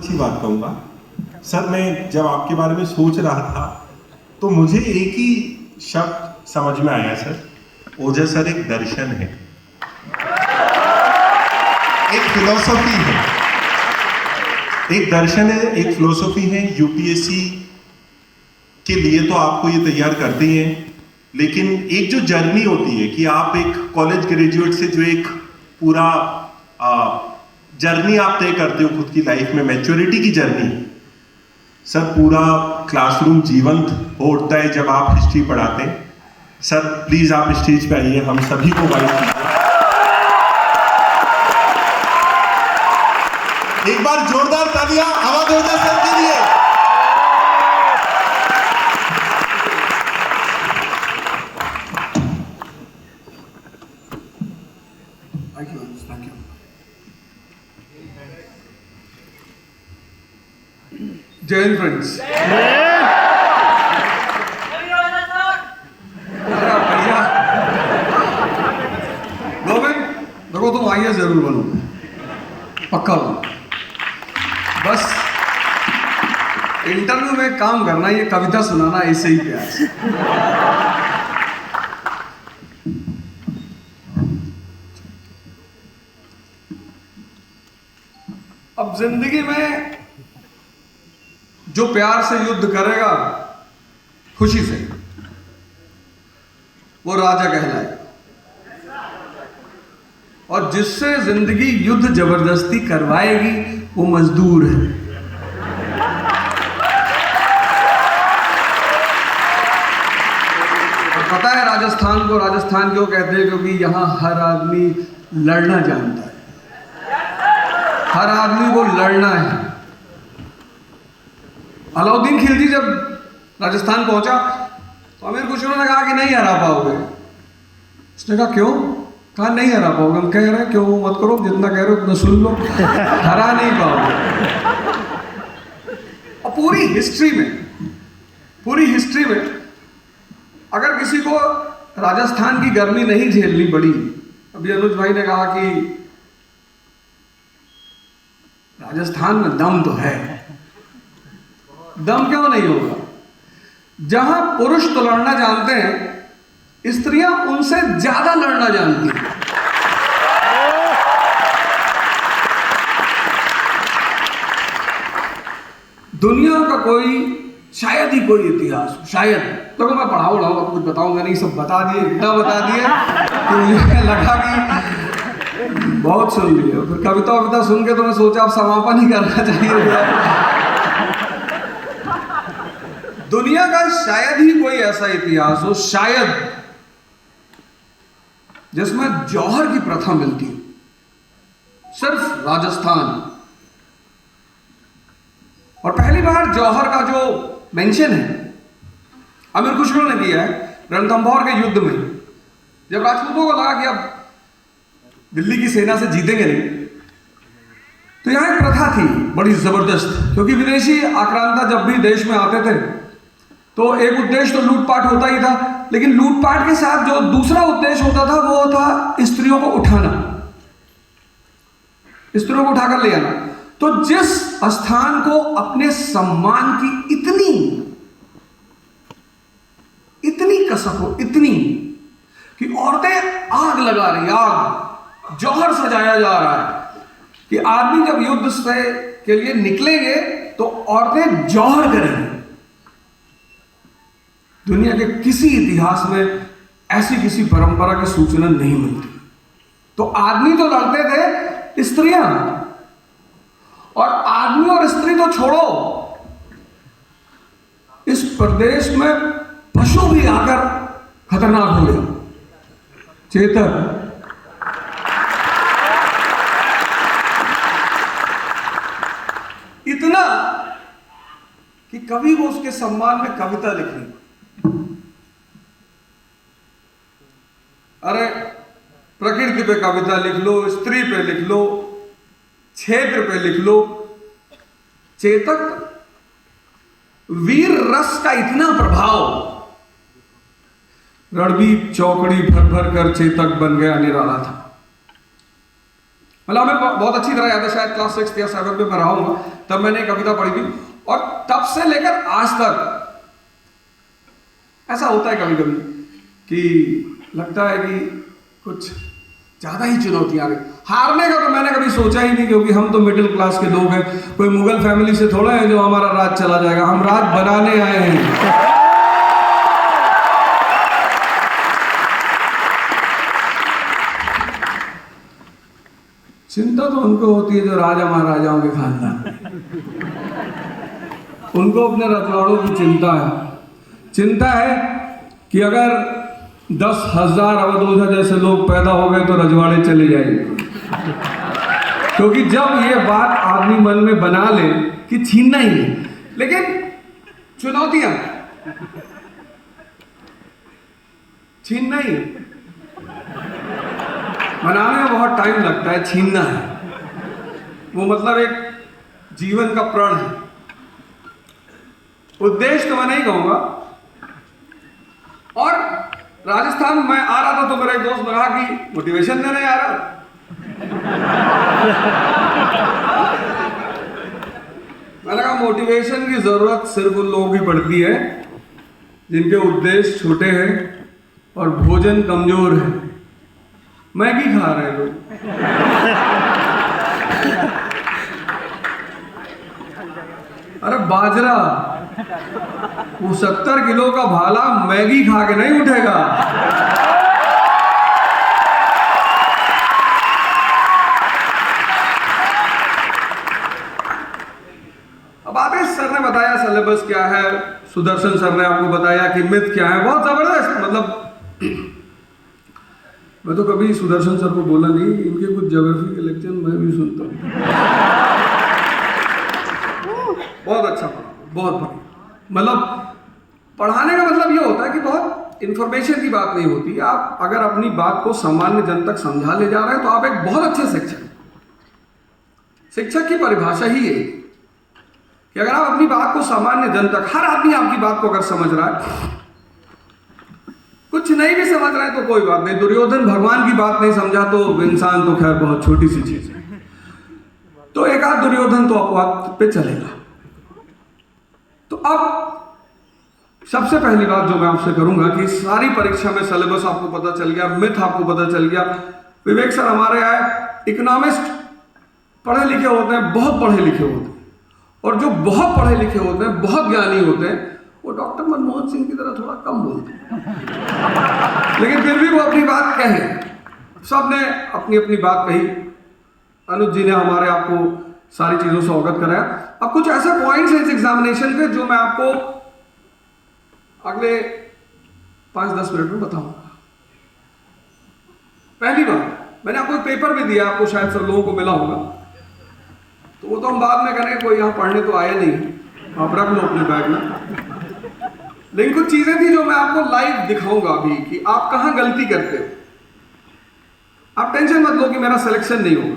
अच्छी बात कहूँगा सर। मैं जब आपके बारे में सोच रहा था तो मुझे एक ही शब्द समझ में आया सर। ओजस सर एक दर्शन है, एक फिलॉसफी है, एक दर्शन है, एक फिलॉसफी है। यूपीएससी के लिए तो आपको ये तैयार करते ही हैं, लेकिन एक जो जर्नी होती है कि आप एक कॉलेज ग्रेजुएट से जो एक पूरा जर्नी आप तय करते हो खुद की लाइफ में, मैच्योरिटी की जर्नी सर, पूरा क्लासरूम जीवंत हो उठता है जब आप हिस्ट्री पढ़ाते हैं। सर प्लीज आप स्टेज पे आइए, हम सभी को गाइड कीजिए। एक बार जोरदार तालियां आवाज हो जाए सर के लिए। Thank you. जय हिंद फ्रेंड्स। भैया गोविंद देखो, तुम आइए जरूर बनो, पक्का बनो। बस इंटरव्यू में काम करना, ये कविता सुनाना ऐसे ही प्यार से। अब जिंदगी में जो प्यार से युद्ध करेगा खुशी से, वो राजा कहलाएगा, और जिससे जिंदगी युद्ध जबरदस्ती करवाएगी वो मजदूर है। और पता है राजस्थान को राजस्थान क्यों कहते हैं? क्योंकि यहां हर आदमी लड़ना जानता है, हर आदमी को लड़ना है। अलाउद्दीन खिलजी जब राजस्थान पहुंचा तो अमीर खुसरो ने कहा कि नहीं हरा पाओगे। उसने कहा क्यों? कहा नहीं हरा पाओगे। हम कह रहे हैं क्यों मत करो, जितना कह रहे हो उतना सुन लो, हरा नहीं पाओगे। और पूरी हिस्ट्री में अगर किसी को राजस्थान की गर्मी नहीं झेलनी पड़ी, अभी अनुज भाई ने कहा कि राजस्थान में दम तो है। दम क्यों नहीं होगा? जहां पुरुष तो लड़ना जानते हैं, स्त्रियां उनसे ज्यादा लड़ना जानती हैं। दुनिया का कोई शायद ही कोई इतिहास, शायद तो मैं पढ़ाऊँ कुछ बताऊंगा नहीं, सब बता दिए, इतना बता दिए कि मुझे लगा कि बहुत सुन लिया। फिर कविता सुन के तो मैं सोचा अब समापन ही करना चाहिए। दुनिया का शायद ही कोई ऐसा इतिहास हो, शायद, जिसमें जौहर की प्रथा मिलती हो, सिर्फ राजस्थान। और पहली बार जौहर का जो मेंशन है अमीर खुसरो ने किया है रणथंभौर के युद्ध में, जब राजपूतों को लगा कि अब दिल्ली की सेना से जीतेंगे नहीं, तो यहां एक प्रथा थी बड़ी जबरदस्त। क्योंकि विदेशी आक्रांता जब भी देश में आते थे तो एक उद्देश्य तो लूटपाट होता ही था, लेकिन लूटपाट के साथ जो दूसरा उद्देश्य होता था वो था स्त्रियों को उठाना, स्त्रियों को उठाकर ले आना। तो जिस स्थान को अपने सम्मान की इतनी कसक हो, इतनी कि औरतें आग लगा रही, आग जौहर सजाया जा रहा है कि आदमी जब युद्ध से के लिए निकलेंगे तो औरतें जौहर करेंगी। दुनिया के किसी इतिहास में ऐसी किसी परंपरा की सूचना नहीं मिलती। तो आदमी तो लड़ते थे, स्त्रियां, और आदमी और स्त्री तो छोड़ो, इस प्रदेश में पशु भी आकर खतरनाक हो गया। चेतक इतना कि कभी वो उसके सम्मान में कविता लिखी। अरे प्रकृति पे कविता लिख लो, स्त्री पे लिख लो, क्षेत्र पे लिख लो। चेतक वीर रस का इतना प्रभाव, रणबीर चौकड़ी भर भर कर चेतक बन गया निराला था। मतलब हमें बहुत अच्छी तरह याद है, शायद क्लास 6 या 7 में मैं रहा हूँ, तब मैंने एक कविता पढ़ी थी। और तब से लेकर आज तक ऐसा होता है कभी कभी कि लगता है कि कुछ ज्यादा ही चुनौतियां आ गई। हारने का तो मैंने कभी सोचा ही नहीं, क्योंकि हम तो मिडिल क्लास के लोग हैं, कोई मुगल फैमिली से थोड़ा है जो हमारा राज चला जाएगा। हम राज बनाने आए हैं। चिंता तो उनको होती है जो राजा महाराजाओं के खानदान, उनको अपने रजवाड़ों की चिंता है। चिंता है कि अगर 10,000 अवधूत जैसे लोग पैदा हो गए तो रजवाड़े चले जाएंगे। क्योंकि जब ये बात आदमी मन में बना ले कि छीनना ही है, लेकिन चुनौतियां छीनना ही है। बनाने में बहुत टाइम लगता है, छीनना है वो मतलब एक जीवन का प्रण है। उद्देश्य तो मैं नहीं कहूंगा। और राजस्थान में आ रहा था तो मेरा एक दोस्त कहा कि मोटिवेशन देने आ रहा। मैंने कहा मोटिवेशन की जरूरत सिर्फ उन लोगों की पड़ती है जिनके उद्देश्य छोटे हैं और भोजन कमजोर है। मैगी खा रहे हैं लोग। अरे बाजरा, वो 70 किलो का भाला मैगी खा के नहीं उठेगा। अब आदेश सर ने बताया सिलेबस क्या है, सुदर्शन सर ने आपको बताया कि मिथ क्या है। बहुत जबरदस्त, मतलब मैं तो कभी सुदर्शन सर को बोला नहीं, इनके कुछ ज्योग्राफी के लेक्चर मैं भी सुनता हूँ। बहुत अच्छा पढ़ा, बहुत बढ़िया। मतलब पढ़ाने का मतलब ये होता है कि बहुत इंफॉर्मेशन की बात नहीं होती। आप अगर अपनी बात को सामान्य जन तक समझा ले जा रहे हैं तो आप एक बहुत अच्छे शिक्षक। शिक्षक की परिभाषा ही है कि अगर आप अपनी बात को सामान्य जन तक, हर आदमी आपकी बात को अगर समझ रहा है, कुछ नहीं भी समझ रहे हैं तो कोई बात नहीं। दुर्योधन भगवान की बात नहीं समझा तो इंसान तो खैर बहुत छोटी सी चीज है, तो एक आध दुर्योधन तो अपवाद पे चलेगा। तो अब सबसे पहली बात जो मैं आपसे करूंगा कि सारी परीक्षा में सिलेबस आपको पता चल गया, मिथ आपको पता चल गया। विवेक सर हमारे आए, इकोनॉमिस्ट पढ़े लिखे होते हैं, बहुत पढ़े लिखे होते हैं, और जो बहुत पढ़े लिखे होते हैं, बहुत ज्ञानी होते हैं, वो डॉक्टर मनमोहन सिंह की तरह थोड़ा कम बोलते हैं, लेकिन फिर भी वो अपनी बात कहे। सबने अपनी अपनी बात कही। अनुज जी ने हमारे आपको सारी चीजों से अवगत कराया। अब कुछ ऐसे पॉइंट्स हैं इस एग्जामिनेशन के जो मैं आपको अगले 5-10 मिनट में बताऊंगा। पहली बात, मैंने आपको एक पेपर भी दिया, आपको शायद सब लोगों को मिला होगा, तो वो तो हम बाद में करेंगे, कोई यहां पढ़ने तो आया नहीं, आप रख लो अपने बैग में। लेकिन कुछ चीजें थी जो मैं आपको लाइव दिखाऊंगा अभी कि आप कहां गलती करते हो। आप टेंशन मत लो कि मेरा सिलेक्शन नहीं होगा,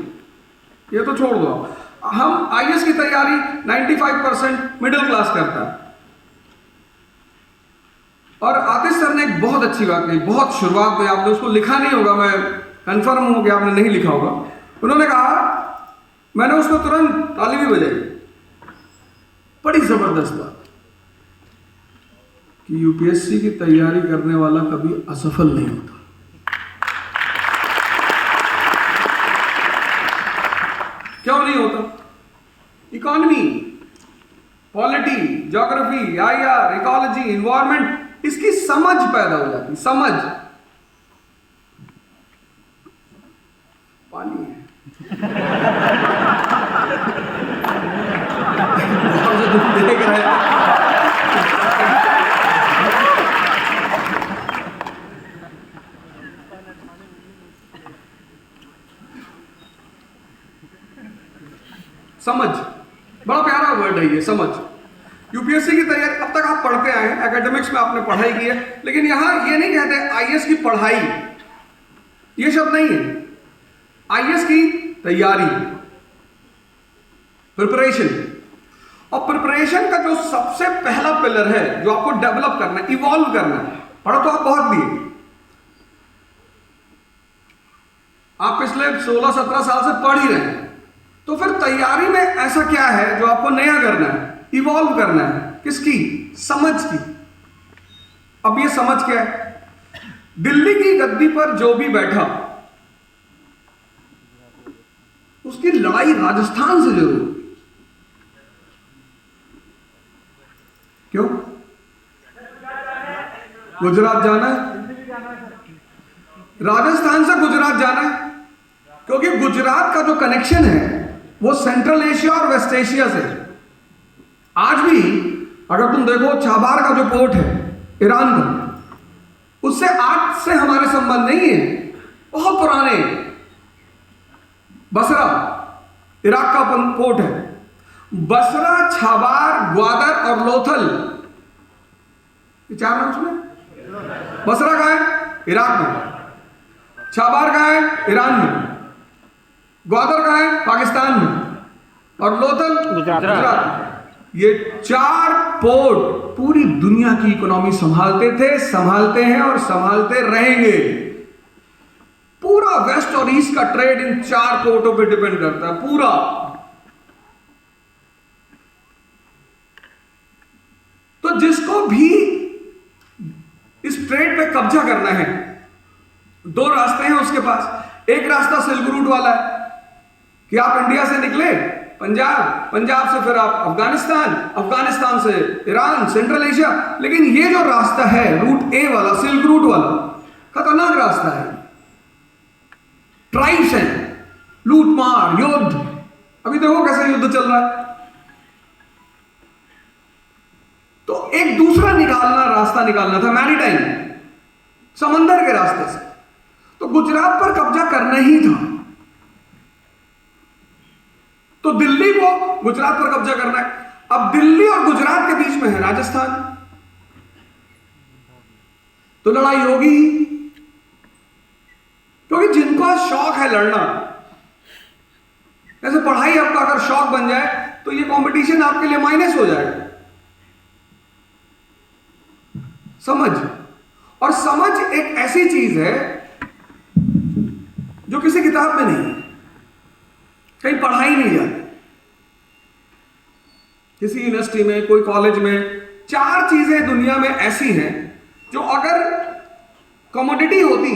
ये तो छोड़ दो। हम आईएएस की तैयारी 95% मिडिल क्लास करता है। और आतिश सर ने एक बहुत अच्छी बात कही, बहुत शुरुआत में, आपने उसको लिखा नहीं होगा, मैं कंफर्म हूं कि आपने नहीं लिखा होगा। उन्होंने कहा, मैंने उसको तुरंत ताली भी बजाई, बड़ी जबरदस्त बात कि यूपीएससी की तैयारी करने वाला कभी असफल नहीं होता। क्यों नहीं होता? Economy, polity, geography, IR, ecology, environment, इसकी समझ पैदा हो जाती। समझ पानी है। देख रहे हैं। समझ बड़ा प्यारा वर्ड है ये, समझ। यूपीएससी की तैयारी अब तक आप पढ़ते आए हैं, एकेडमिक्स में आपने पढ़ाई की है, लेकिन यहां ये नहीं कहते आईएएस की पढ़ाई, ये शब्द नहीं है। आईएएस की तैयारी, प्रिपरेशन। और प्रिपरेशन का जो सबसे पहला पिलर है जो आपको डेवलप करना है, इवॉल्व करना है, पढ़ो तो आप बहुत दिए, आप पिछले 16-17 साल से पढ़ ही रहे हैं, तो फिर तैयारी में ऐसा क्या है जो आपको नया करना है, इवॉल्व करना है? किसकी? समझ की। अब ये समझ क्या है? दिल्ली की गद्दी पर जो भी बैठा उसकी लड़ाई राजस्थान से जरूर। क्यों? गुजरात जाना है, राजस्थान से गुजरात जाना है, क्योंकि गुजरात का जो कनेक्शन है वो सेंट्रल एशिया और वेस्ट एशिया से। आज भी अगर तुम देखो चाबार का जो पोर्ट है ईरान का, उससे आज से हमारे संबंध नहीं है, बहुत पुराने। बसरा इराक का पोर्ट है, बसरा, छाबार, ग्वादर और लोथल, ये 4 नाम सुने? बसरा कहाँ है? इराक में। छाबार कहाँ है? ईरान में। ग्वादर कहाँ है? पाकिस्तान में। और लोथल गुजरात। ये 4 पोर्ट पूरी दुनिया की इकोनॉमी संभालते थे, संभालते हैं और संभालते रहेंगे। पूरा वेस्ट और ईस्ट का ट्रेड इन 4 पोर्टों पे डिपेंड करता है, पूरा। तो जिसको भी इस ट्रेड पे कब्जा करना है, 2 रास्ते हैं उसके पास। एक रास्ता सिल्क रूट वाला है कि आप इंडिया से निकले पंजाब, पंजाब से फिर आप अफगानिस्तान, अफगानिस्तान से ईरान, सेंट्रल एशिया। लेकिन ये जो रास्ता है रूट ए वाला, सिल्क रूट वाला, खतरनाक रास्ता है। ट्राइब्स हैं, लूटमार, युद्ध। अभी देखो कैसे युद्ध चल रहा है। तो एक दूसरा रास्ता निकालना था, मैरीटाइम, समंदर के रास्ते से। तो गुजरात पर कब्जा करना ही था। तो दिल्ली को गुजरात पर कब्जा करना है। अब दिल्ली और गुजरात के बीच में है राजस्थान, तो लड़ाई होगी। क्योंकि जिनका शौक है लड़ना, जैसे पढ़ाई आपका अगर शौक बन जाए तो ये कंपटीशन आपके लिए माइनस हो जाएगा। समझ, और समझ एक ऐसी चीज है जो किसी किताब में नहीं है, कहीं पढ़ाई नहीं जाती। किसी यूनिवर्सिटी में, कोई कॉलेज में 4 चीजें दुनिया में ऐसी हैं जो अगर कमोडिटी होती,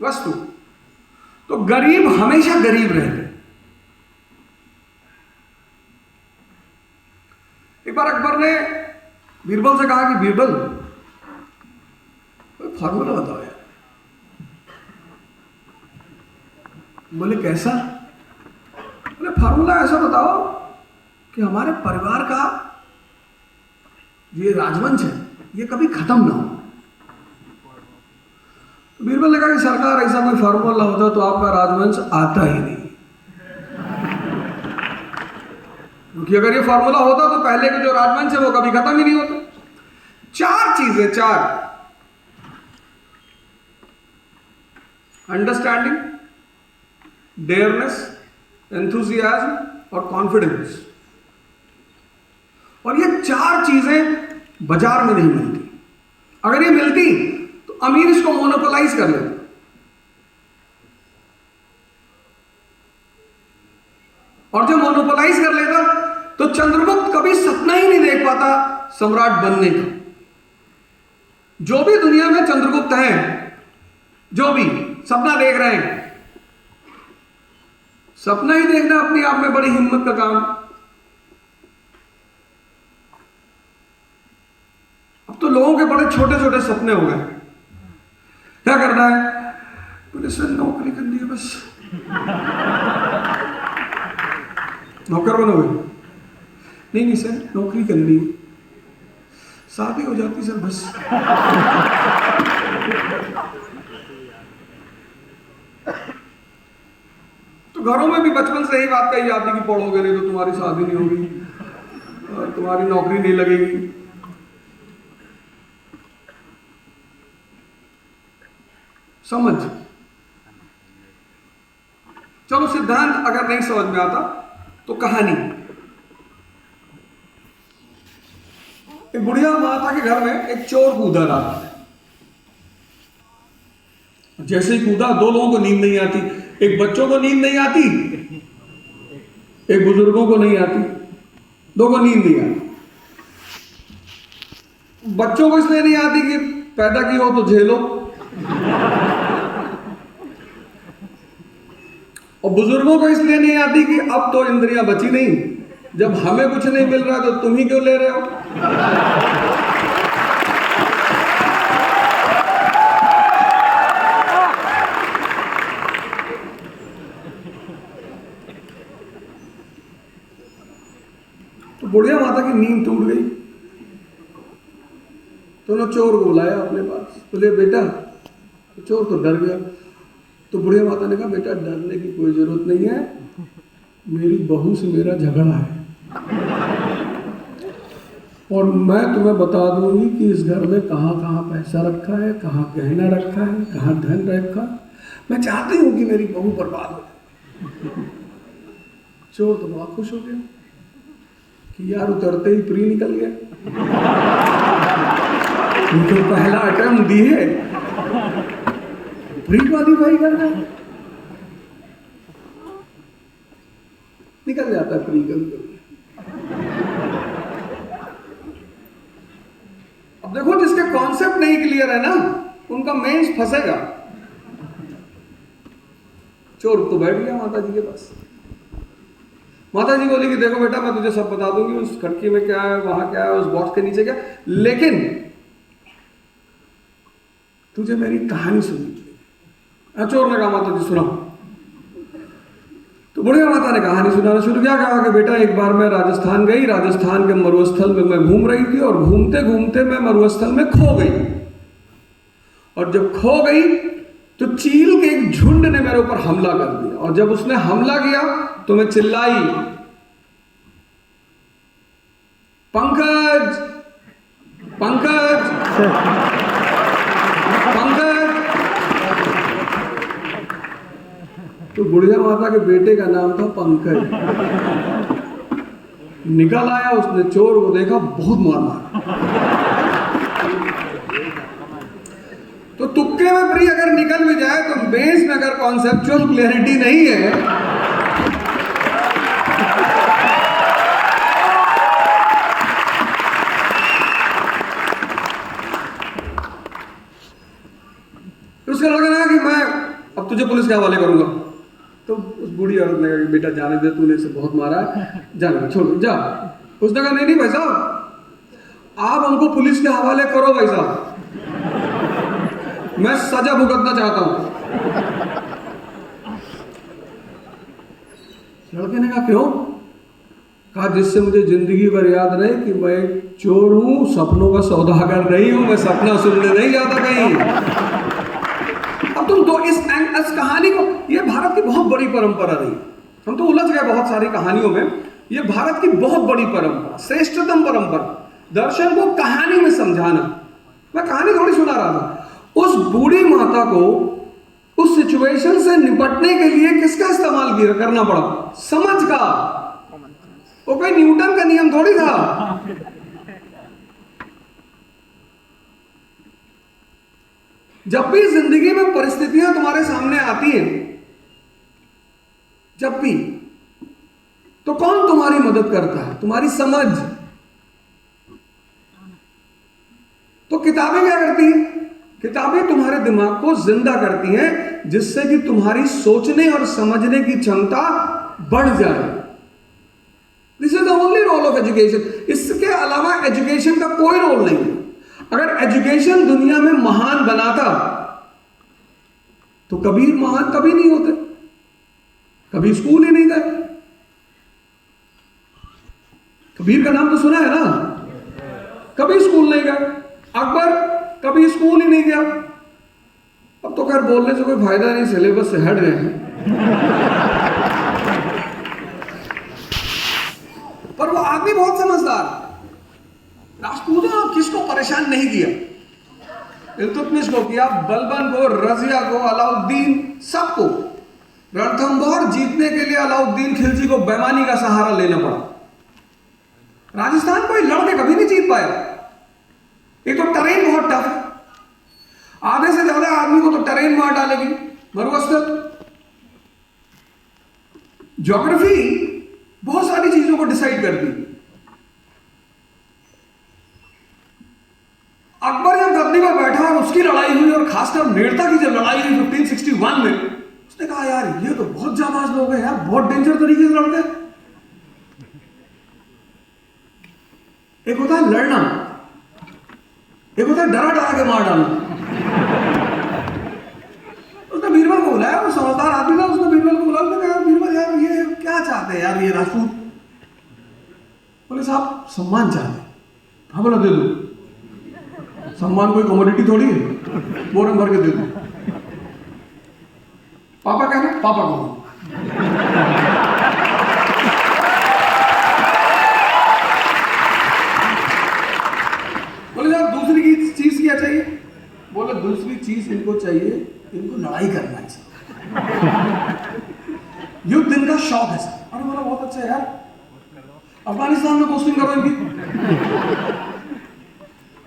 वस्तु, तो गरीब हमेशा गरीब रहते। एक बार अकबर ने बीरबल से कहा कि बीरबल, कोई फॉर्मूला बताओ यार। बोले कैसा? बोले फार्मूला ऐसा बताओ कि हमारे परिवार का ये राजवंश है ये कभी खत्म ना हो। तो बीरबल ने कहा कि सरकार ऐसा कोई फार्मूला होता तो आपका राजवंश आता ही नहीं, क्योंकि अगर ये फार्मूला होता तो पहले के जो राजवंश है वो कभी खत्म ही नहीं होता। 4 चीजें, 4: अंडरस्टैंडिंग, डेयरनेस, एंथुजियाज्म और कॉन्फिडेंस। और ये 4 चीजें बाजार में नहीं मिलती। अगर ये मिलती तो अमीर इसको मोनोपोलाइज कर लेता। और जब मोनोपोलाइज कर लेता तो चंद्रगुप्त कभी सपना ही नहीं देख पाता सम्राट बनने का। जो भी दुनिया में चंद्रगुप्त हैं, जो भी सपना देख रहे हैं, सपना ही देखना अपने आप में बड़ी हिम्मत का काम। अब तो लोगों के बड़े छोटे छोटे सपने हो गए। क्या करना है? पुलिस में नौकरी करनी है बस। नौकर बनोगे? नहीं सर, नौकरी करनी है। शादी हो जाती सर बस। तो घरों में भी बचपन से ही बात कही जाती कि पढ़ोगे नहीं तो तुम्हारी शादी नहीं होगी और तुम्हारी नौकरी नहीं लगेगी। समझ, चलो सिद्धांत अगर नहीं समझ में आता तो कहानी। एक बुढ़िया माता के घर में एक चोर कूदा रहा। जैसे ही कूदा, 2 लोगों को नींद नहीं आती। एक बच्चों को नींद नहीं आती, एक बुजुर्गों को नहीं आती, 2 को नींद नहीं आती। बच्चों को इसलिए नहीं आती कि पैदा की हो तो झेलो, और बुजुर्गों को इसलिए नहीं आती कि अब तो इंद्रियां बची नहीं, जब हमें कुछ नहीं मिल रहा तो तुम ही क्यों ले रहे हो। तो बुढ़िया माता की नींद टूट गई, तो उन्होंने चोर को बुलाया अपने पास, बोले बेटा, तो चोर तो डर गया। तो बुढ़िया माता ने कहा बेटा डरने की कोई जरूरत नहीं है, मेरी बहू से मेरा झगड़ा है और मैं तुम्हें बता दूंगी कि इस घर में कहाँ कहाँ पैसा रखा है, कहाँ गहना रखा है, कहाँ धन रखा है। मैं चाहती हूँ कि मेरी बहू बर्बाद हो जाए। चोर तो बहुत खुश हो गया कि यार उतरते ही प्री निकल गया, तो पहला अटेम्प्ट दी है, प्री क्वालिफाई करना, निकल जाता है प्री कभी। अब देखो जिसके कॉन्सेप्ट नहीं क्लियर है ना, उनका मेंस फंसेगा। चोर तो बैठ गया माता जी के पास। माता जी बोली कि देखो बेटा मैं तुझे सब बता दूंगी, उस खटकी में क्या है, वहां क्या है, उस बॉक्स के नीचे क्या, लेकिन तुझे मेरी कहानी सुननी चाहिए। चोर ने कहा माता जी सुनाओ। तो बुढ़िया माता ने कहानी सुनाना शुरू किया। कहा कि बेटा एक बार मैं राजस्थान गई, राजस्थान के मरुस्थल में मैं घूम रही थी और घूमते घूमते मैं मरुस्थल में खो गई, और जब खो गई तो चील के एक झुंड ने मेरे ऊपर हमला कर दिया, और जब उसने हमला किया तो मैं चिल्लाई पंकज पंकज पंकज। तो बुढ़िया माता के बेटे का नाम था पंकज। निकल आया, उसने चोर को देखा, बहुत मार मारा। तो तुक्के में प्री अगर निकल भी जाए तो बेस में अगर कॉन्सेप्चुअल क्लियरिटी नहीं है तो उसका लड़का कहा कि मैं अब तुझे पुलिस के हवाले करूंगा। तो उस बूढ़ी औरत ने कहा कि बेटा जाने दे, तूने इसे बहुत मारा है, जाने छोड़ जा। उसने कहा नहीं नहीं भाई साहब, आप हमको पुलिस के हवाले करो भाई साहब, मैं सजा भुगतना चाहता हूं। लड़के ने कहा क्यों? कहा जिससे मुझे जिंदगी भर याद रहे कि मैं चोर हूं, सपनों का सौदागर नहीं हूं, मैं सपना सुनने नहीं जाता कहीं। अब तुम तो इस कहानी को, ये भारत की बहुत बड़ी परंपरा रही, हम तो उलझ गए बहुत सारी कहानियों में। ये भारत की बहुत बड़ी परंपरा, श्रेष्ठतम परंपरा, दर्शन को कहानी में समझाना। मैं कहानी थोड़ी सुना रहा था। उस बूढ़ी माता को उस सिचुएशन से निपटने के लिए किसका इस्तेमाल करना पड़ा? समझ का। वो कोई न्यूटन का नियम थोड़ी था। जब भी जिंदगी में परिस्थितियां तुम्हारे सामने आती हैं, जब भी, तो कौन तुम्हारी मदद करता है? तुम्हारी समझ। तो किताबें क्या करती हैं? किताबें तुम्हारे दिमाग को जिंदा करती हैं, जिससे कि तुम्हारी सोचने और समझने की क्षमता बढ़ जाए। This is the only role of education. इसके अलावा एजुकेशन का कोई रोल नहीं है। अगर एजुकेशन दुनिया में महान बनाता तो कबीर महान कभी नहीं होते, कभी स्कूल ही नहीं गए। कबीर का नाम तो सुना है ना, कभी स्कूल नहीं गए। अकबर कभी स्कूल ही नहीं गया। अब तो खैर बोलने से कोई फायदा नहीं, सिलेबस से हट गए हैं। पर वो आदमी बहुत समझदार। राजपूतों ने किसको परेशान नहीं किया? इल्तुतमिश को किया, बलबन को, रजिया को, अलाउद्दीन, सबको। रणथंभौर जीतने के लिए अलाउद्दीन खिलजी को बेईमानी का सहारा लेना पड़ा। राजस्थान कोई लड़ के कभी नहीं जीत पाया। एक तो टरेन बहुत टफ है। आधे से ज्यादा आदमी को तो टेरेन मार डालेगी, मरुस्थल। ज्योग्राफी बहुत सारी चीजों को डिसाइड करती। अकबर जब गद्दी पर बैठा और उसकी लड़ाई हुई, और खासकर मेड़ता की जब लड़ाई हुई 1561 में, उसने कहा यार ये तो बहुत जाबाज लोग हैं यार, बहुत डेंजर तरीके से लड़ते हैं। एक होता है लड़ना, एक होता है डरा डरा के मार डालना। उसने बीरबल को बुलाया, वो समझदार आदमी था, उसने बीरबल को बुलाया, उसने कहा बीरबल यार ये क्या चाहते हैं यार ये राजपूत? बोले साहब सम्मान चाहते हैं। हाँ बोला दे दो। सम्मान कोई कमोडिटी थोड़ी है, बोरम भर के दे दो। पापा कहना, पापा को बोले साहब दूसरी की चीज क्या चाहिए? बोले दूसरी चीज इनको चाहिए, इनको लड़ाई करना है सर, युद्ध इनका शौक है सर। अरे बोला बहुत अच्छा है यार, अफगानिस्तान में पोस्टिंग करो इनकी।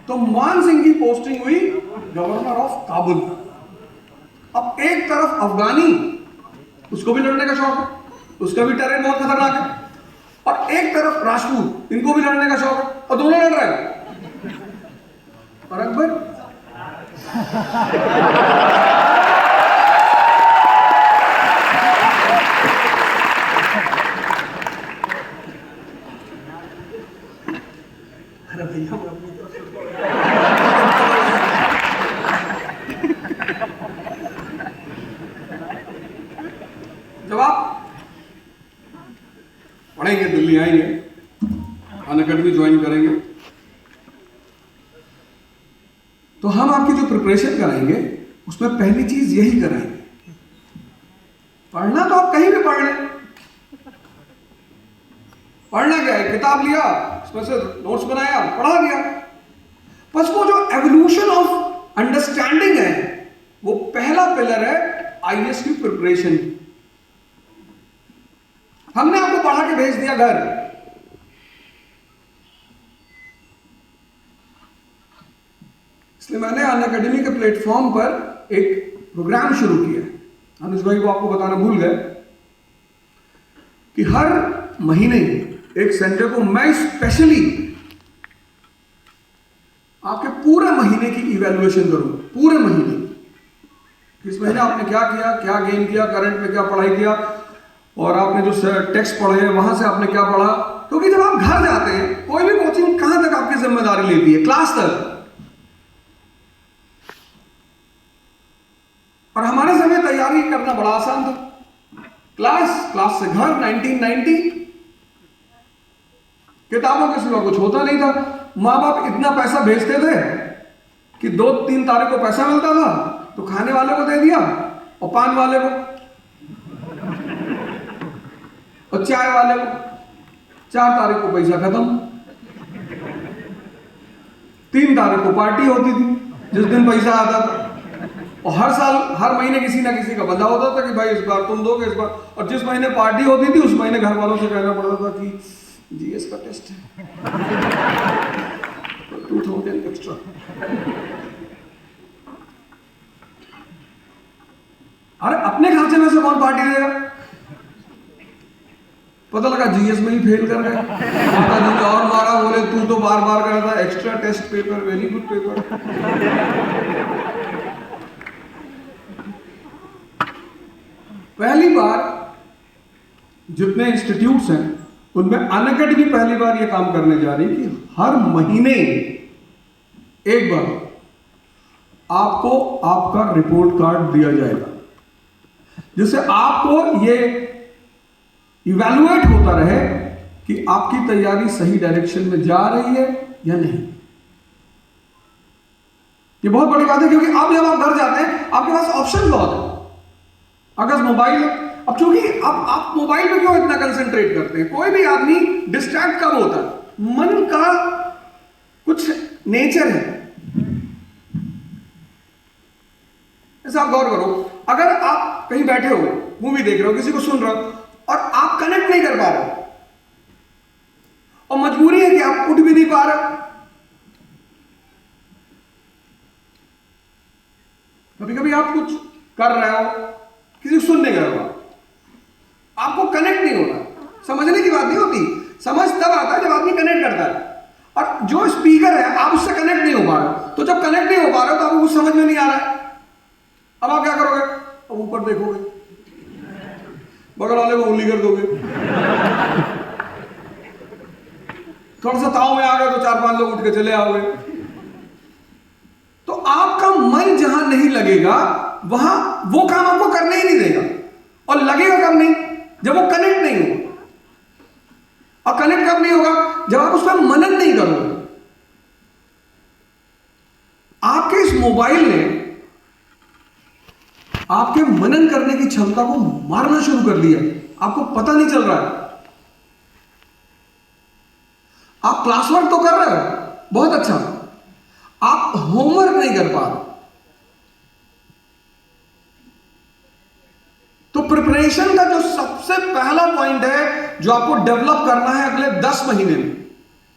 तो मान सिंह की पोस्टिंग हुई गवर्नर ऑफ काबुल। अब एक तरफ अफगानी, उसको भी लड़ने का शौक है, उसका भी टेरेन बहुत खतरनाक है, और एक तरफ राजपूत, इनको भी लड़ने का शौक है, और दोनों लड़ रहे हैं। और अकबर अरे भैया जब आप पढ़ेंगे, दिल्ली आएंगे, अन अकेडमी ज्वाइन करेंगे, तो हम आपकी जो प्रिपरेशन कराएंगे उसमें पहली चीज यही कराएंगे। पढ़ना तो आप कहीं भी पढ़ लें, पढ़ना क्या है, किताब लिया, उसमें से नोट्स बनाया, पढ़ा दिया। बस वो जो एवोल्यूशन ऑफ अंडरस्टैंडिंग है, वो पहला पिलर है आईएएस की प्रिपरेशन। हमने आपको पढ़ा के भेज दिया घर, इसलिए मैंने अन अकेडमी के प्लेटफॉर्म पर एक प्रोग्राम शुरू किया। अनुज भाई को आपको बताना भूल गए कि हर महीने एक संडे को मैं स्पेशली आपके पूरे महीने की इवैल्यूएशन करूंगा। पूरे महीने, इस महीने आपने क्या किया, क्या गेन किया, करंट में क्या पढ़ाई किया, और आपने जो टेक्स्ट पढ़े हैं वहां से आपने क्या पढ़ा। क्योंकि जब आप घर जाते हैं, कोई भी कोचिंग कहां तक आपकी जिम्मेदारी लेती है, क्लास तक। और हमारे समय तैयारी करना बड़ा आसान था। क्लास से घर, 1990, किताबों के सिवा कुछ होता नहीं था। माँ बाप इतना पैसा भेजते थे कि 2-3 तारीख को पैसा मिलता था तो खाने वाले को दे दिया, और पान वाले को, और चाय वाले को। 4 तारीख को पैसा खत्म। 3 तारीख को पार्टी होती थी, जिस दिन पैसा आता था। और हर साल, हर महीने किसी ना किसी का बंधा होता था कि भाई इस बार तुम दोगे, इस बार। और जिस महीने पार्टी होती थी उस महीने घर वालों से कहना पड़ता था कि जीएस का टेस्ट है, 2000 एक्स्ट्रा। अरे अपने खर्चे में से कौन पार्टी देगा? पता लगा जीएस में ही फेल कर गए, माता जी ने और मारा, बोले तू तो बार बार कर रहा था, extra test paper, very good paper. पहली बार जितने इंस्टीट्यूट्स हैं उनमें अन अकेडमी पहली बार यह काम करने जा रही है कि हर महीने एक बार आपको आपका रिपोर्ट कार्ड दिया जाएगा, जिससे आपको ये इवैल्यूएट होता रहे कि आपकी तैयारी सही डायरेक्शन में जा रही है या नहीं। ये बहुत बड़ी बात है, क्योंकि अब जब आप घर जाते हैं आपके पास ऑप्शन बहुत है। अगर मोबाइल, अब चूंकि अब आप मोबाइल पे क्यों इतना कंसंट्रेट करते हैं? कोई भी आदमी डिस्ट्रैक्ट कब होता है? मन का कुछ नेचर है। ऐसा आप गौर करो, अगर आप कहीं बैठे हो, मूवी देख रहे हो, किसी को सुन रहे हो, और आप कनेक्ट नहीं कर पा रहे, और मजबूरी है कि आप उठ भी नहीं पा रहे, कभी कभी आप कुछ कर रहे हो, किसी को सुनने गए हो, आपको कनेक्ट नहीं होता, समझने की बात नहीं होती, समझ तब आता है जब आदमी कनेक्ट करता है। और जो स्पीकर है आप उससे कनेक्ट नहीं हो पा रहे हो, तो जब कनेक्ट नहीं हो पा रहे हो तो आपको कुछ समझ में नहीं आ रहा है। अब आप क्या करोगे? अब ऊपर देखोगे, बगल वाले को उंगली कर दोगे, थोड़ा सा ताव में आ गए तो 4-5 लोग उठ के चले आओगे। तो आपका मन जहां नहीं लगेगा वहां वो काम आपको करने ही नहीं देगा। और लगेगा कब नहीं? जब वो कनेक्ट नहीं होगा। और कनेक्ट कब नहीं होगा? जब आप उस पर मनन नहीं करोगे। आपके इस मोबाइल ने आपके मनन करने की क्षमता को मारना शुरू कर दिया, आपको पता नहीं चल रहा है। आप क्लास वर्क तो कर रहे हो, बहुत अच्छा, आप होमवर्क नहीं कर पा रहे। तो प्रिपरेशन का जो सबसे पहला पॉइंट है जो आपको डेवलप करना है अगले 10 महीने में।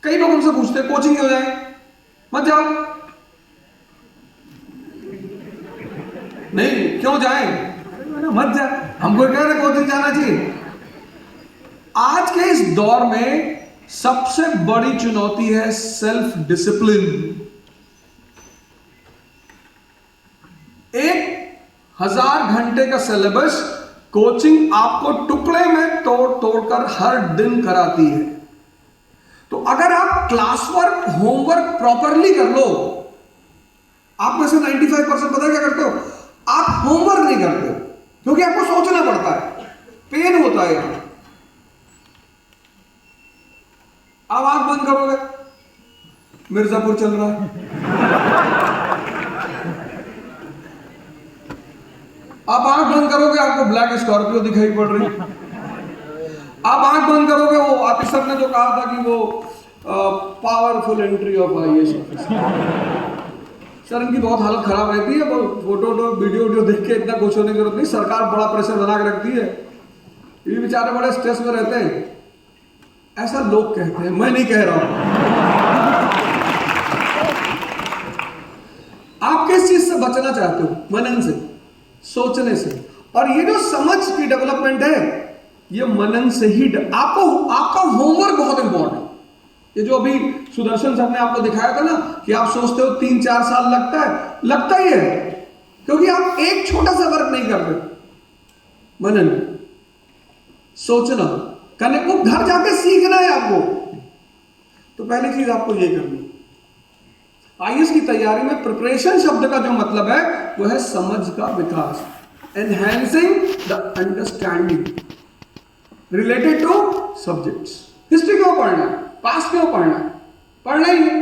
कई लोग हमसे पूछते हैं कोचिंग क्यों जाए? मत जाओ। नहीं, क्यों जाए? मत जा, हमको कह रहे कोचिंग जाना चाहिए। आज के इस दौर में सबसे बड़ी चुनौती है सेल्फ डिसिप्लिन। 1000 घंटे का सिलेबस कोचिंग आपको टुकड़े में तोड़ तोड़कर हर दिन कराती है। तो अगर आप क्लास वर्क, होमवर्क प्रॉपरली कर लो, आप में से 95% पता है क्या करते हो? आप होमवर्क नहीं करते हो क्योंकि आपको सोचना पड़ता है, पेन होता है यहां। आप आंख बंद करोगे, मिर्जापुर चल रहा है। आप आंख बंद करोगे, आपको ब्लैक स्कॉर्पियो दिखाई पड़ रही। आप आंख बंद करोगे, वो ऑफिसर ने जो कहा था कि वो powerful entry of IAS officer. Sir इनकी बहुत हालत खराब रहती है, वो फोटो वीडियो देख के इतना खुश होने की जरूरत नहीं, सरकार बड़ा प्रेशर बना के रखती है, ये बेचारे बड़े स्ट्रेस में रहते हैं, ऐसा लोग कहते हैं, मैं नहीं कह रहा हूं। आप किस चीज से बचना चाहते हो? मनन से, सोचने से। और ये जो समझ की डेवलपमेंट है ये मनन से ही आपका होमवर्क बहुत इंपॉर्टेंट है। ये जो अभी सुदर्शन सर ने आपको दिखाया था ना कि आप सोचते हो 3-4 साल लगता ही है क्योंकि आप एक छोटा सा वर्क नहीं करते। मनन, सोचना, करने को, घर जाके सीखना है आपको। तो पहली चीज आपको ये करनी, आईएएस की तैयारी में प्रिपरेशन शब्द का जो मतलब है वो है समझ का विकास, enhancing the understanding related to subjects. History क्यों पढ़ना है? पास्ट क्यों पढ़ना है? पढ़ना ही है।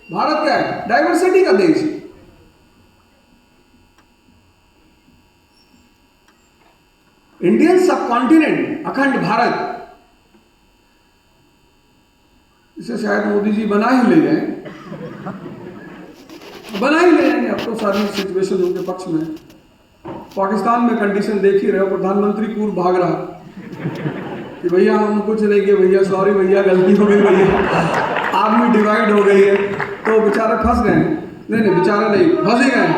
भारत क्या है? डाइवर्सिटी का देश है। इंडियन सब कॉन्टिनेंट, अखंड भारत, इसे शायद मोदी जी बना ही ले जाएंगे, अब तो सारी सिचुएशन उनके पक्ष में। पाकिस्तान में कंडीशन देख ही रहे हो, प्रधानमंत्री पूर्व भाग रहा कि भैया हम कुछ नहीं किए, भैया सॉरी भैया गलती हो गई, भैया आर्मी डिवाइड हो गई है, तो बेचारे फंस गए। नहीं बेचारे नहीं, फंस ही गए।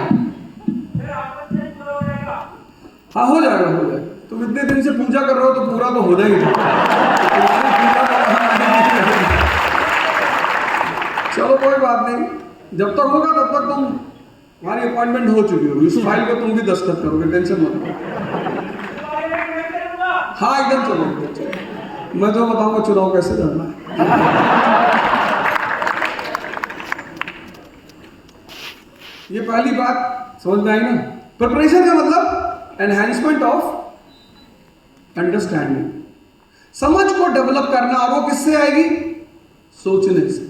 हाँ हो जाएगा। तुम इतने दिन से पूजा कर रहे हो तो पूरा तो होना ही था। चलो कोई बात नहीं, जब तक होगा तब तक तुम्हारी अपॉइंटमेंट हो चुकी होगी, उस फाइल पे तुम भी दस्तखत करोगे, टेंशन मत लो। हाँ एकदम चलो, मैं तो बताऊंगा चुनाव कैसे लड़ना है। ये पहली बात समझ में आई ना? प्रिपरेशन का मतलब एनहांसमेंट ऑफ अंडरस्टैंडिंग, समझ को डेवलप करना। और वो किससे आएगी? सोचने से।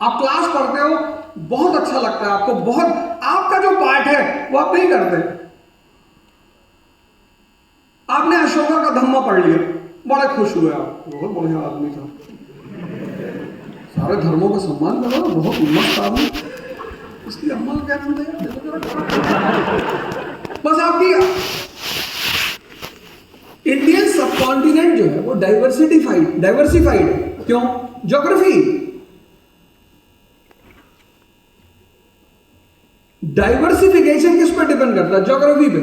आप क्लास पढ़ते हो, बहुत अच्छा लगता है आपको, बहुत आपका जो पार्ट है वो आप नहीं करते। आपने अशोका का धम्मा पढ़ लिया, बड़े खुश हुए आप, बहुत बढ़िया आदमी था, सारे धर्मों का सम्मान करो, बहुत मस्त आदमी, इसकी अम्मा को क्या करते हैं? बस आपकी इंडियन सबकॉन्टिनेंट जो है वो डाइवर्सिफाइड है। क्यों? ज्योग्राफी, डाइवर्सिफिकेशन किस पर डिपेंड करता है? ज्योग्राफी पे।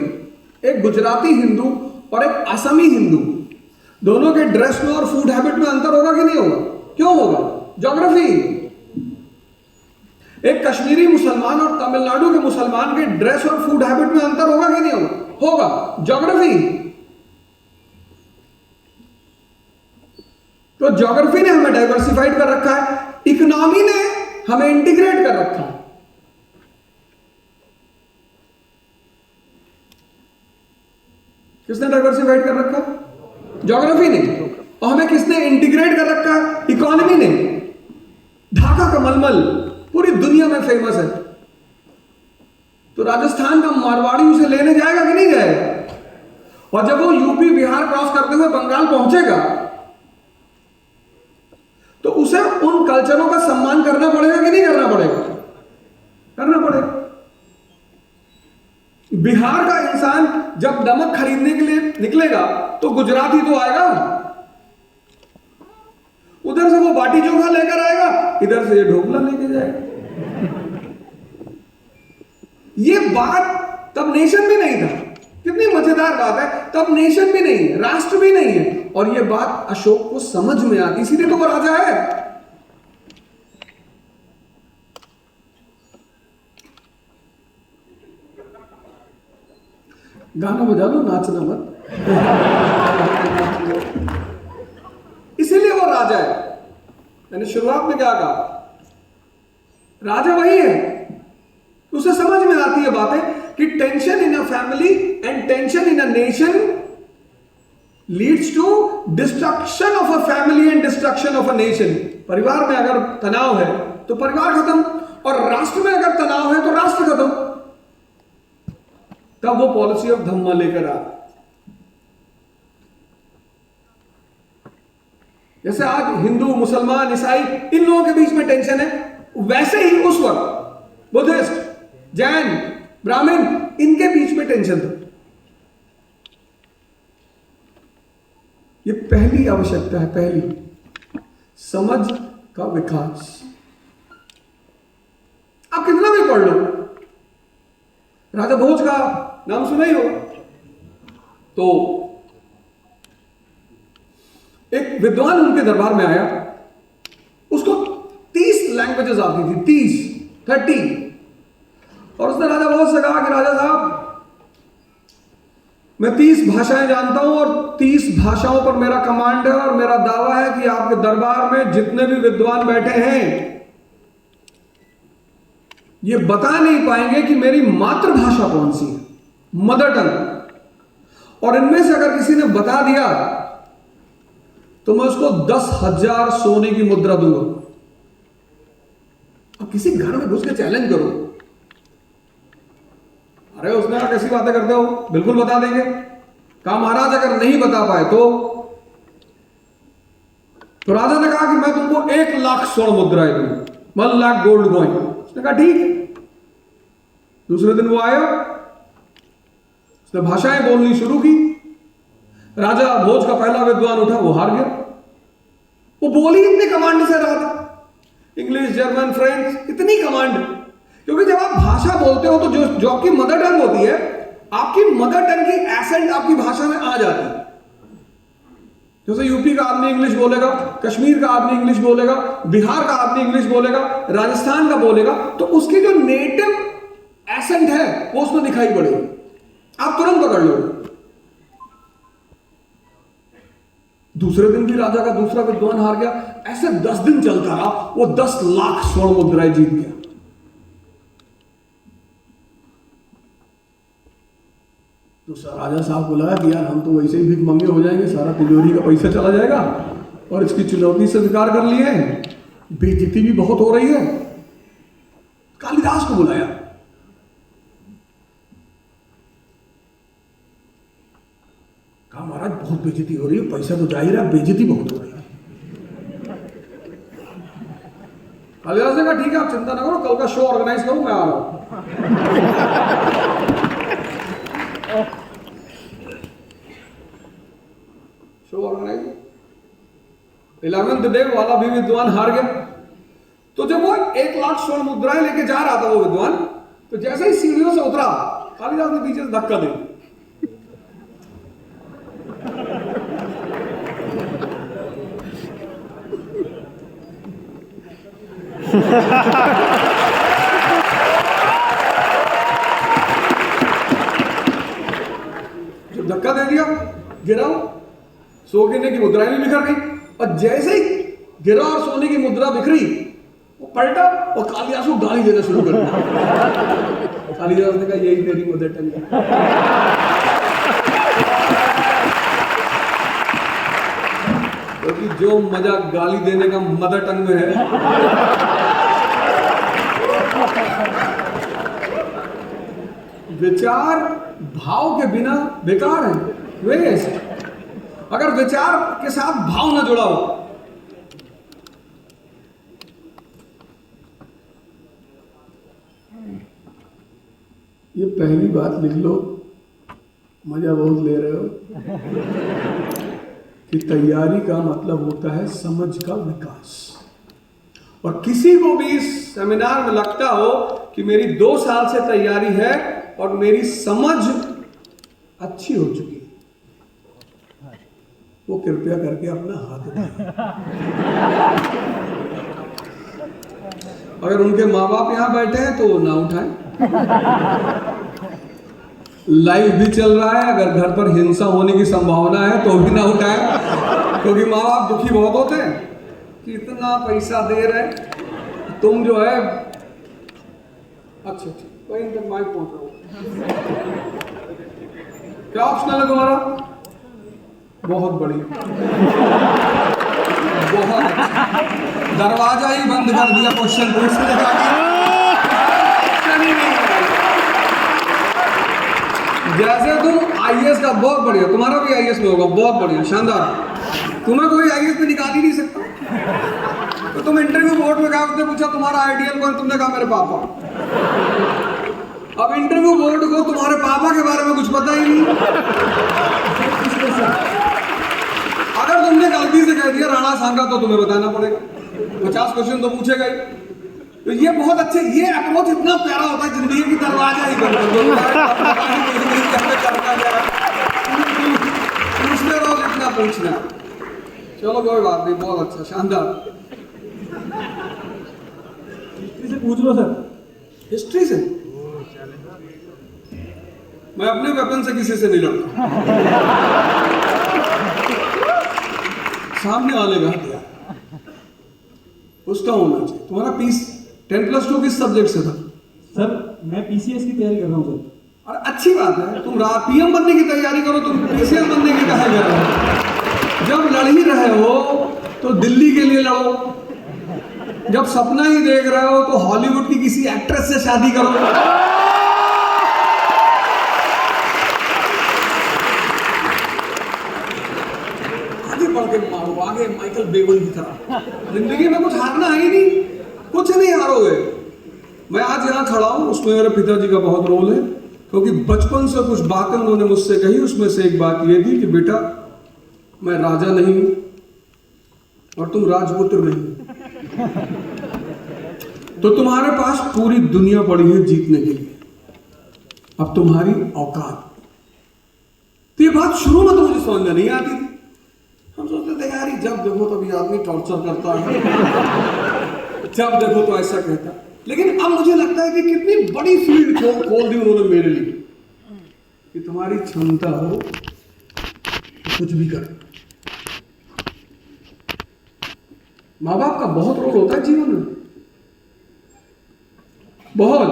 एक गुजराती हिंदू और एक असमी हिंदू, दोनों के ड्रेस में और फूड हैबिट में अंतर होगा कि नहीं होगा? क्यों होगा? ज्योग्राफी। एक कश्मीरी मुसलमान और तमिलनाडु के मुसलमान के ड्रेस और फूड हैबिट में अंतर होगा कि नहीं होगा? होगा, ज्योग्राफी। तो ज्योग्राफी ने हमें डाइवर्सिफाइड कर रखा है, इकोनॉमी ने हमें इंटीग्रेट कर रखा है। किसने डाइवर्सिफाइड कर रखा है? ज्योग्राफी ने। और हमें किसने इंटीग्रेट कर रखा है? इकोनॉमी ने। ढाका का मलमल पूरी दुनिया में फेमस है, तो राजस्थान का मारवाड़ी उसे लेने जाएगा कि नहीं जाएगा? और जब वो यूपी बिहार क्रॉस करते हुए बंगाल पहुंचेगा तो उसे उन कल्चरों का सम्मान करना पड़ेगा कि नहीं करना पड़ेगा? करना पड़ेगा। बिहार का इंसान जब नमक खरीदने के लिए निकलेगा तो गुजराती तो आएगा, उधर से वो बाटी चोखा लेकर आएगा, इधर से ये ढोकला लेके जाएगा। ये बात तब नेशन भी नहीं था। कितनी मजेदार बात है, तब नेशन भी नहीं है, राष्ट्र भी नहीं है, और ये बात अशोक को समझ में आती, इसीलिए तो वो राजा है। गाना बजा लो, नाचना मत। इसीलिए वो राजा है। मैंने शुरुआत में क्या कहा? राजा वही है, उसे समझ में आती है बातें कि tension in a family and tension in a nation leads to destruction of a family and destruction of a nation. परिवार में अगर तनाव है तो परिवार खत्म, और राष्ट्र में अगर तनाव है तो राष्ट्र खत्म। तब वो पॉलिसी ऑफ धम्मा लेकर आ। जैसे आज हिंदू मुसलमान ईसाई इन लोगों के बीच में टेंशन है, वैसे ही उस वक्त बुद्धिस्ट जैन ब्राह्मण इनके बीच में टेंशन था। ये पहली आवश्यकता है, पहली समझ का विकास। आप कितना भी पढ़ लो, राजा भोज का नाम सुना ही हो, तो एक विद्वान उनके दरबार में आया, उसको 30 लैंग्वेजेस आती थी, 30 और उसने राजा भोज से कहा कि राजा साहब, मैं 30 भाषाएं जानता हूं और 30 भाषाओं पर मेरा कमांड है, और मेरा दावा है कि आपके दरबार में जितने भी विद्वान बैठे हैं ये बता नहीं पाएंगे कि मेरी मातृभाषा कौन सी है, मदर टंग। और इनमें से अगर किसी ने बता दिया तो मैं उसको 10,000 सोने की मुद्रा दूंगा। अब किसी घर में घुस के चैलेंज करो, अरे उसने कहा कैसी बातें करते हो, बिल्कुल बता देंगे। कहा महाराज अगर नहीं बता पाए तो राजा ने कहा कि मैं तुमको 1,00,000 स्वर्ण मुद्राएं दूंगा, 1,00,000 गोल्ड कॉइन। उसने कहा ठीक है। दूसरे दिन वो आया, उसने भाषाएं बोलनी शुरू की। राजा भोज का पहला विद्वान उठा, वो हार गया। वो बोल ही इतने कमांड से रहा था, इंग्लिश जर्मन फ्रेंच, इतनी कमांड। क्योंकि जब आप भाषा बोलते हो तो जो आपकी मदर टंग होती है, आपकी मदर टंग की एसेंट आपकी भाषा में आ जाती है। जैसे यूपी का आदमी इंग्लिश बोलेगा, कश्मीर का आदमी इंग्लिश बोलेगा, बिहार का आदमी इंग्लिश बोलेगा, राजस्थान का बोलेगा, तो उसकी जो नेटिव एसेंट है वो उसमें दिखाई पड़ेगी, आप तुरंत पकड़ लो। दूसरे दिन भी राजा का दूसरा विद्वान हार गया। ऐसे 10 दिन चलता रहा, वो 10,00,000 स्वर्ण मुद्राएं जीत गया। तो राजा साहब को लगा कि यार हम तो वैसे ही भीख मंगे हो जाएंगे, सारा तिजोरी का पैसा चला जाएगा, और इसकी चुनौती स्वीकार कर लिए हैं, बेइज्जती भी बहुत हो रही है। कालिदास को बुलाया, कहा महाराज बहुत बेइज्जती हो रही है, पैसा तो जा ही रहा, बेइज्जती बहुत हो रही है। कालिदास ने कहा ठीक है आप चिंता ना करो, कल का शो ऑर्गेनाइज करूं, मैं आ रहा हूं। शो ऑर्गेनाइज 11th डे वाला भी विद्वान हार गया। तो जब वो 1,00,000 स्वर्ण मुद्राएं लेके जा रहा था वो विद्वान, तो जैसे ही सीढ़ियों से उतरा, कालिदास ने पीछे से धक्का दे। जब धक्का दे दिया, गिरा, सोने की मुद्राएं भी बिखर गई, और जैसे ही गिरा और सोने की मुद्रा बिखरी, वो पलटा और कालिदास को गाली देना शुरू कर दिया। कालिदास ने कहा यही तेरी मदर टंग है। क्योंकि जो मजा गाली देने का मदर टंग में है, विचार भाव के बिना बेकार है, वेस्ट। अगर विचार के साथ भाव ना जुड़ा हो, ये पहली बात लिख लो, मजा बहुत ले रहे हो, कि तैयारी का मतलब होता है समझ का विकास। और किसी को भी इस सेमिनार में लगता हो कि मेरी 2 साल से तैयारी है और मेरी समझ अच्छी हो चुकी है, वो कृपया करके अपना हाथ उठाए। अगर उनके माँ बाप यहां बैठे हैं तो वो ना उठाएं। लाइव भी चल रहा है, अगर घर पर हिंसा होने की संभावना है तो भी ना उठाएं, क्योंकि माँ बाप दुखी बहुत होते हैं कि इतना पैसा दे रहे, तुम जो है अच्छा वहीं तक माइक पहुंच रहा हूं। क्या ऑप्शनल है तुम्हारा? बहुत बढ़िया, बहुत अच्छा। दरवाजा ही बंद कर दिया क्वेश्चन पूछने का। जैसे तुम आईएएस का, बहुत बढ़िया, तुम्हारा भी आईएएस में होगा, बहुत बढ़िया, शानदार। तुम्हें कोई आईएएस में निकाल ही नहीं सकता। तो तुम इंटरव्यू बोर्ड में गए, उसने पूछा तुम्हारा आइडियल कौन, तुमने कहा मेरे पापा। अब इंटरव्यू बोर्ड को तुम्हारे पापा के बारे में कुछ पता ही नहीं। अगर तुमने गलती से कह दिया राणा सांगा तो तुम्हें बताना पड़ेगा, 50 क्वेश्चन तो पूछेगा ही। तो ये बहुत अच्छे, ये अप्रोच इतना प्यारा होता है जिंदगी की, दरवाजा ही बंद कर दो, पूछते रहो जितना पूछना। चलो कोई बात नहीं, बहुत अच्छा, शानदार। हिस्ट्री से पूछ लो सर। हिस्ट्री से मैं अपने वेपन से किसी से नहीं लड़ता, सामने वाले का हथियार उसका होना चाहिए। तुम्हारा 10+2 किस सब्जेक्ट से था? सर मैं पीसीएस की तैयारी कर रहा हूँ सर। और अच्छी बात है, तुम पीएम बनने की तैयारी करो, तुम पीसीएस बनने की कहा जा रहे हो? जब लड़ ही रहे हो तो दिल्ली के लिए लड़ो, जब सपना ही देख रहे हो तो हॉलीवुड की किसी एक्ट्रेस से शादी करो। बढ़ के मारो आगे माइकल बेवन की तरह। जिंदगी में कुछ हारना है ही नहीं, कुछ नहीं हारोगे। मैं आज यहाँ खड़ा हूँ, उसमें मेरे पिताजी का बहुत रोल है, क्योंकि बचपन से कुछ बातें उन्होंने मुझसे कही। उसमें से एक बात ये थी कि बेटा मैं राजा नहीं हूं और तुम राजपुत्र नहीं, तो तुम्हारे पास पूरी दुनिया पड़ी है जीतने के लिए, अब तुम्हारी औकात। तो ये बात शुरू में तो मुझे समझ में नहीं आती थी। हम सोचते थे यार जब देखो तो ये आदमी टॉर्चर करता है, जब देखो तो ऐसा कहता। लेकिन अब मुझे लगता है कि कितनी बड़ी फील्ड खोल दी उन्होंने मेरे लिए, कि तुम्हारी क्षमता हो तो कुछ भी कर। माँ बाप का बहुत रोल होता है जीवन में, बहुत।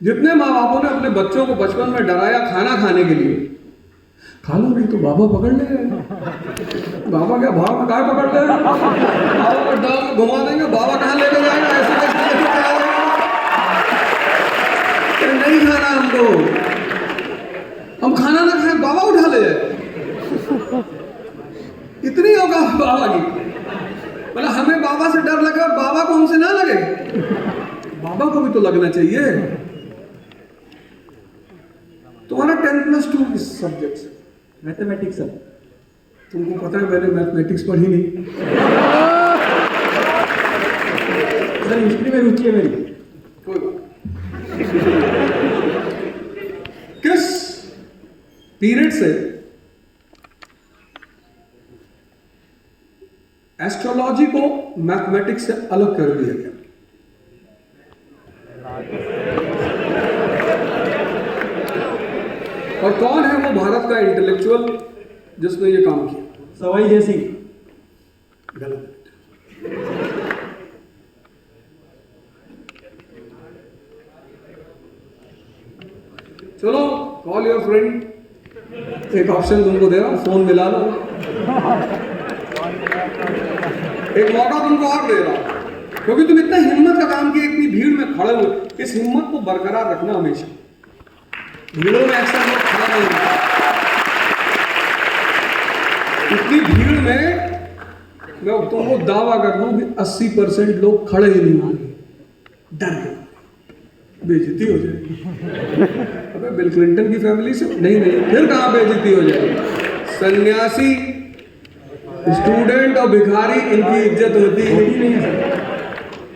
जितने माँ बापों ने अपने बच्चों को बचपन में डराया खाना खाने के लिए, खा लो नहीं तो बाबा पकड़ ले, बाबा क्या भाव में कहा पकड़ ले, बाबा को डाल घुमा देंगे, बाबा कहाँ लेके जाएगा, ऐसे नहीं खाना हमको, हम खाना ना खाए बाबा उठा ले जाए। इतनी होगा बाबा की, मतलब हमें बाबा से डर लगे और बाबा को हमसे ना लगे, बाबा को भी तो लगना चाहिए। तुम्हारा 10+2 किस सब्जेक्ट से? Mathematics sir. तुमको पता है मैंने मैथमेटिक्स पढ़ी नहीं सर, हिस्ट्री में रुचि है मेरी। कोई बात पीरियड से एस्ट्रोलॉजी को मैथमेटिक्स से अलग कर दिया गया। और कौन है वो भारत का इंटेलेक्चुअल जिसने ये काम किया? सवाई जय सिंह। गलत। चलो कॉल योर फ्रेंड, एक ऑप्शन तुमको दे रहा हूं, फोन मिला लो, एक मौका तुमको और दे रहा हूं, क्योंकि तुम इतना हिम्मत का काम किया, इतनी भीड़ में खड़े हो, इस हिम्मत को बरकरार रखना हमेशा। भीड़ों में अक्सर लोग खड़ा नहीं होते, इतनी भीड़ में मैं तुमको दावा कर दूं कि 80% लोग खड़े ही नहीं होंगे, डर गए, बेइज्जती हो जाएगी। अबे बिल क्लिंटन की फैमिली से नहीं, फिर कहां बेइज्जती हो जाएगी? सन्यासी, स्टूडेंट और भिखारी, इनकी इज्जत होती नहीं है।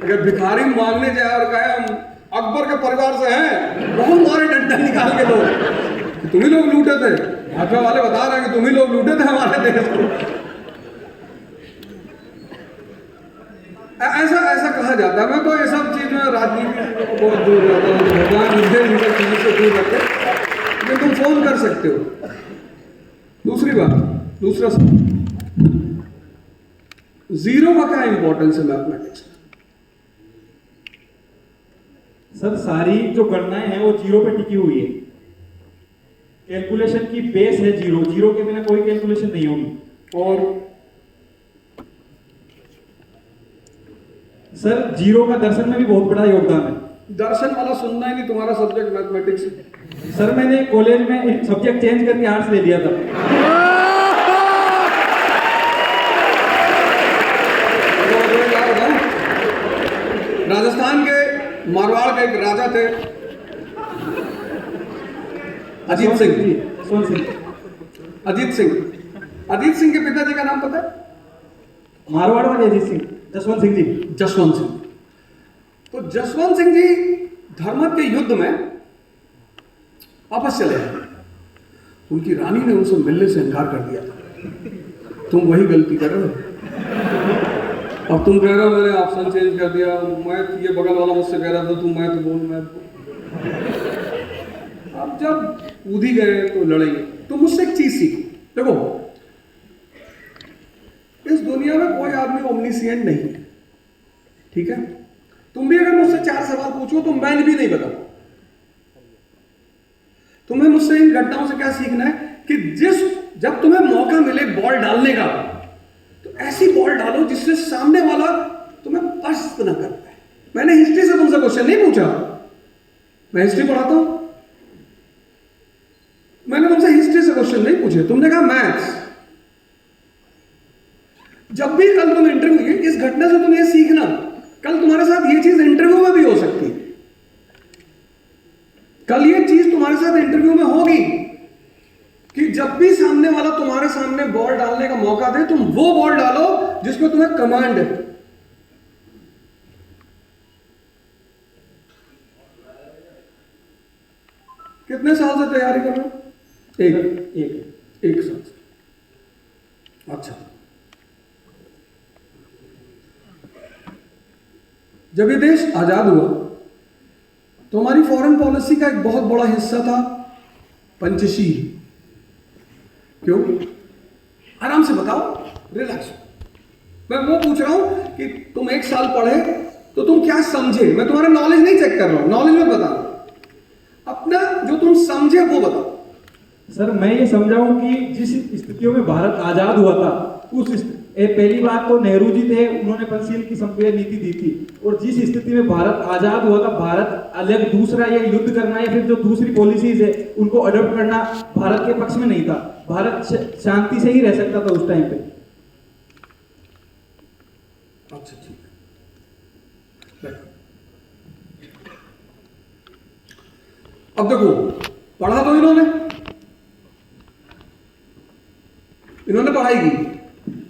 अगर भिखारी मांगने जाए और कहे हम अकबर के परिवार से हैं, बहुत मारे डंडा निकाल के लोग, तुम ही लोग लूटे थे, भाजपा वाले बता रहे हैं कि तुम ही लोग लूटे थे हमारे देश को। ऐसा कहा जाता है। मैं तो ये सब चीज में राजनीति को बहुत दूर रहता हूँ, भगवान मुझे इन सब चीजों से दूर रखे, लेकिन तुम फोन कर सकते हो। दूसरी बात, दूसरा सवाल, जीरो का क्या इंपॉर्टेंस है मैथमेटिक्स में? सर सारी जो गणनाएं हैं वो जीरो पे टिकी हुई है। कैलकुलेशन की बेस है जीरो, जीरो के बिना कोई कैलकुलेशन नहीं होगी। और सर जीरो का दर्शन में भी बहुत बड़ा योगदान है। दर्शन वाला सुनना ही नहीं, तुम्हारा सब्जेक्ट मैथमेटिक्स है। सर मैंने कॉलेज में सब्जेक्ट चेंज करके आर्ट्स ले लिया था। राजस्थान के मारवाड़ के एक राजा थे, अजीत सिंह। सोन सिंह। अजीत सिंह। अजीत सिंह के पिताजी का नाम पता है? मारवाड़ वाले अजीत सिंह, जसवंत सिंह जी। जसवंत सिंह। तो जसवंत सिंह जी धर्मत के युद्ध में वापस चले आए। उनकी रानी ने उनसे मिलने से इनकार कर दिया था। तुम वही गलती कर रहे हो, अब तुम कह रहे हो मैंने ऑप्शन चेंज कर दिया, मैं ये बगल वाला मुझसे कह रहा था तुम मैं तो बोल मैं तो। अब जब कूद ही गए तो लड़ेंगे। तो मुझसे एक चीज सीखो, देखो इस दुनिया में कोई आदमी ओमनिसिएंट नहीं है, ठीक है? तुम भी अगर मुझसे 4 सवाल पूछो तो मैं भी नहीं बताऊं। तुम्हें मुझसे इन घटनाओं से क्या सीखना है कि जब तुम्हें मौका मिले बॉल डालने का, तो ऐसी बॉल डालो जिससे सामने वाला तुम्हें पस्त ना कर पाए। मैंने हिस्ट्री से तुमसे क्वेश्चन नहीं पूछा, मैं हिस्ट्री पढ़ाता हूं, मैंने तुमसे हिस्ट्री से क्वेश्चन नहीं पूछे, तुमने कहा मैथ्स। जब भी कल तुम इंटरव्यू, इस घटना से तुम ये सीखना, कल तुम्हारे साथ ये चीज इंटरव्यू में भी हो सकती है। कल ये चीज तुम्हारे साथ इंटरव्यू में होगी कि जब भी सामने वाला तुम्हारे सामने बॉल डालने का मौका दे, तुम वो बॉल डालो जिसमें तुम्हें कमांड है। कितने साल से तैयारी कर रहे हो? एक साल से। अच्छा, जब ये देश आजाद हुआ तो हमारी फॉरेन पॉलिसी का एक बहुत बड़ा हिस्सा था पंचशील। क्यों? आराम से बताओ, रिलैक्स। मैं वो पूछ रहा हूं कि तुम 1 साल पढ़े तो तुम क्या समझे। मैं तुम्हारा नॉलेज नहीं चेक कर रहा हूं, नॉलेज में बता रहा हूं। अपना जो तुम समझे वो बताओ। सर मैं ये समझाऊं कि जिस स्थितियों में भारत आजाद हुआ था, पहली बात तो नेहरू जी थे, उन्होंने पंचशील की संपूर्ण नीति दी थी। और जिस स्थिति में भारत आजाद हुआ था, भारत अलग दूसरा ये युद्ध करना या फिर जो दूसरी पॉलिसीज है उनको अडॉप्ट करना भारत के पक्ष में नहीं था। भारत शांति से ही रह सकता था उस टाइम पे। अच्छा ठीक है। अब देखो, पढ़ा तो इन्होंने पढ़ाई की,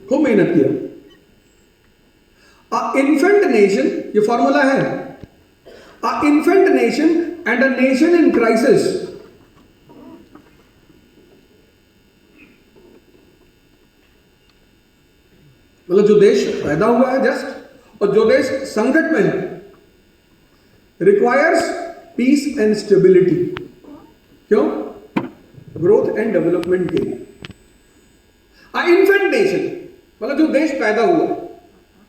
खूब मेहनत किया। इन्फेंट नेशन, ये फॉर्मूला है, infant nation and a nation in crisis मतलब जो देश पैदा हुआ है जस्ट, और जो देश संकट में है, रिक्वायर्स पीस एंड स्टेबिलिटी। क्यों? ग्रोथ एंड डेवलपमेंट के लिए। इन्फेंट नेशन मतलब जो देश पैदा हुआ,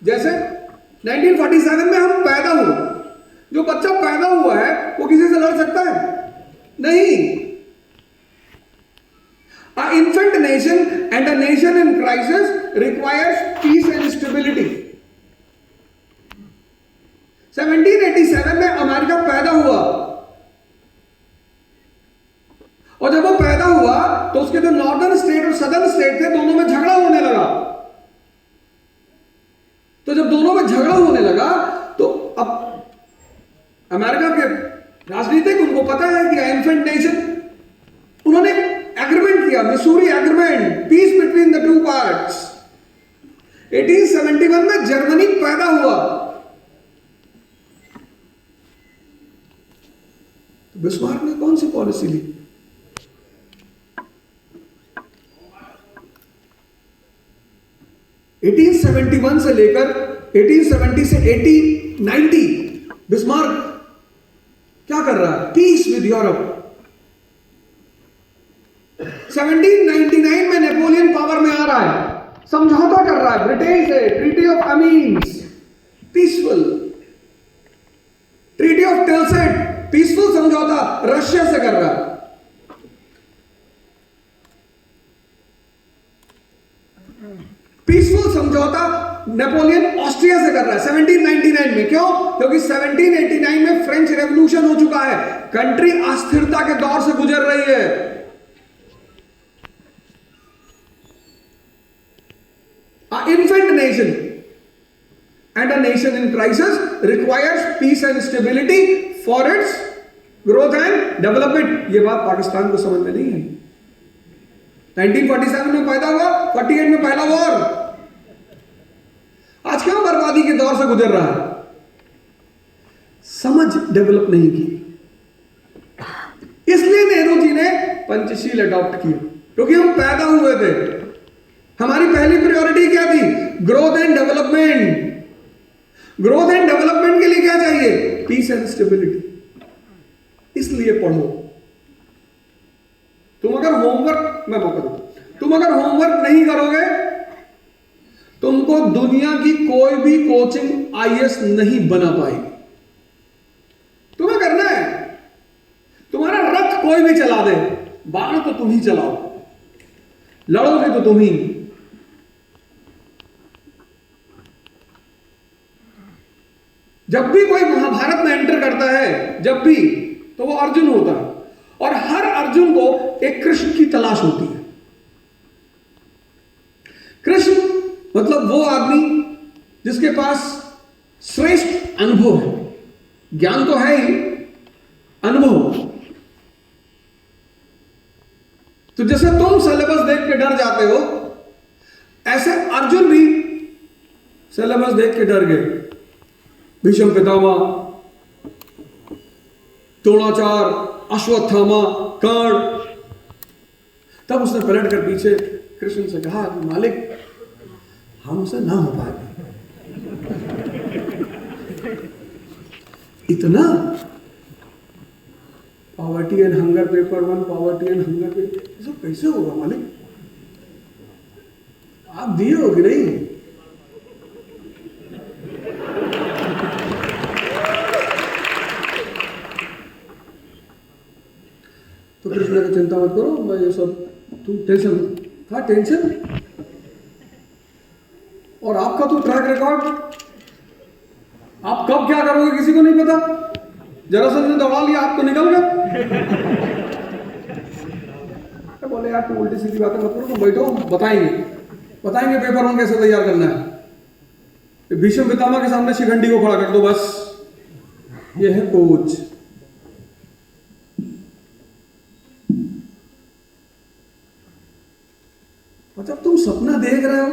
जैसे 1947 में हम पैदा हुए, जो बच्चा पैदा हुआ है वो किसी से लड़ सकता है? नहीं। Infant nation and a nation in crisis requires peace and stability. 1787 में अमेरिका पैदा हुआ, और जब वो पैदा हुआ तो उसके जो नॉर्दर्न स्टेट और सदर्न स्टेट थे, दोनों में झगड़ा होने लगा। तो जब दोनों में झगड़ा होने लगा तो अब अमेरिका के राजनीतिक, उनको पता है कि इन्फेंट नेशन, उन्होंने एग्रीमेंट किया, Missouri agreement, peace between the two parts. 1871 में जर्मनी पैदा हुआ। तो बिस्मार्क ने कौन सी पॉलिसी ली? (1871) से लेकर 1870 से 1890 बिस्मार्क क्या कर रहा है? Peace with Europe. 1799 में नेपोलियन पावर में आ रहा है, समझौता कर रहा है ब्रिटेन से, treaty of Amiens, peaceful. Treaty of Tilsit, peaceful समझौता रशिया से कर रहा है। पीसफुल समझौता नेपोलियन ऑस्ट्रिया से कर रहा है 1799 में। क्यों? क्योंकि 1789 में फ्रेंच रेवोल्यूशन हो चुका है, कंट्री अस्थिरता के दौर से गुजर रही है। Infant nation and a nation in crisis requires peace and stability for its growth and development। ये बात पाकिस्तान को समझ में नहीं है। 1947 में पैदा हुआ, 48 में पहला वॉर, आज क्यों बर्बादी के दौर से गुजर रहा है? समझ डेवलप नहीं की। इसलिए नेहरू जी ने पंचशील अडॉप्ट किया, क्योंकि हम पैदा हुए थे, हमारी पहली प्रायोरिटी क्या थी? Growth and development. Growth and development के लिए क्या चाहिए? Peace and stability. इसलिए पढ़ो। तुम अगर होमवर्क, मैं मौका दूं, तुम अगर होमवर्क नहीं करोगे, तुमको दुनिया की कोई भी कोचिंग आईएएस नहीं बना पाएगी। तुम्हें करना है, तुम्हारा रथ कोई भी चला दे, बाण तो तुम ही चलाओ, लड़ोगे तो तुम ही। जब भी कोई महाभारत में एंटर करता है, जब भी, तो वो अर्जुन होता है, और हर अर्जुन को एक कृष्ण की तलाश होती है। कृष्ण मतलब वो आदमी जिसके पास श्रेष्ठ अनुभव है। ज्ञान तो है ही, अनुभव। तो जैसे तुम सिलेबस देख के डर जाते हो, ऐसे अर्जुन भी सिलेबस देख के डर गए। भीष्म पितामह, द्रोणाचार्य, अश्वत्थामा, कर्ण। तब उसने पलट कर पीछे कृष्ण से कहा कि मालिक, हमसे ना हो पाएगा इतना। Poverty and hunger paper 1, poverty and hunger paper, ये सब कैसे होगा मालिक? आप दिए हो कि नहीं? तो कृष्ण की चिंता मत करो, मैं ये सब, तुम टेंशन, क्या टेंशन? और आपका तो ट्रैक रिकॉर्ड, आप कब क्या करोगे किसी को नहीं पता। जरासंध ने दौड़ा लिया, आप तो निकल गए। बोले यार तुम उल्टी सीधी बातें मत करो, तुम बैठो, बताएंगे पेपर हम कैसे तैयार करना है। भीष्म पितामह के सामने शिखंडी को खड़ा कर दो, बस ये है कोच। और जब तुम सपना देख रहे हो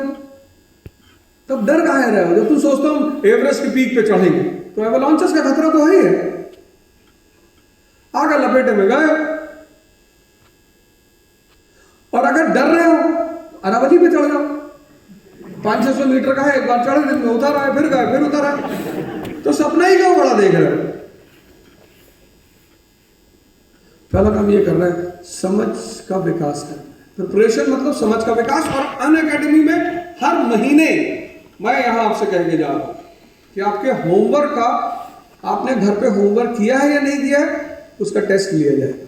तब डर काहे रहे हो? जब तुम सोचते हो हम एवरेस्ट के पीक पे चढ़ेंगे, तो एवलांचेस का खतरा तो है ही है। आगे लपेटे में गए, और अगर डर रहे हो अरावली पे चढ़ जाओ। 500-600 मीटर का है, एक बार चढ़े दिन में उतर आए, फिर गए, फिर उतर आए, तो सपना ही क्यों बड़ा देख रहे हो? पहला काम ये करना है, समझ का विकास करना है। प्रिपरेशन मतलब समझ का विकास। और अन अकेडमी में हर महीने मैं यहां आपसे कह के जा रहा हूं कि आपके होमवर्क का, आपने घर पे होमवर्क किया है या नहीं किया है, उसका टेस्ट लिया जाएगा।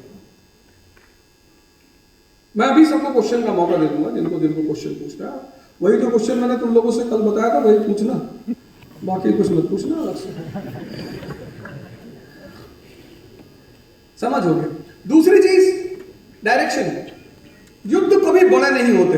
मैं अभी सबको क्वेश्चन का मौका दे दूंगा, जिनको क्वेश्चन पूछना है। वही जो क्वेश्चन मैंने तुम लोगों से कल बताया था वही पूछना, बाकी कुछ मत पूछना अलग से। समझ हो गया? दूसरी चीज डायरेक्शन। युद्ध कभी बड़े नहीं होते।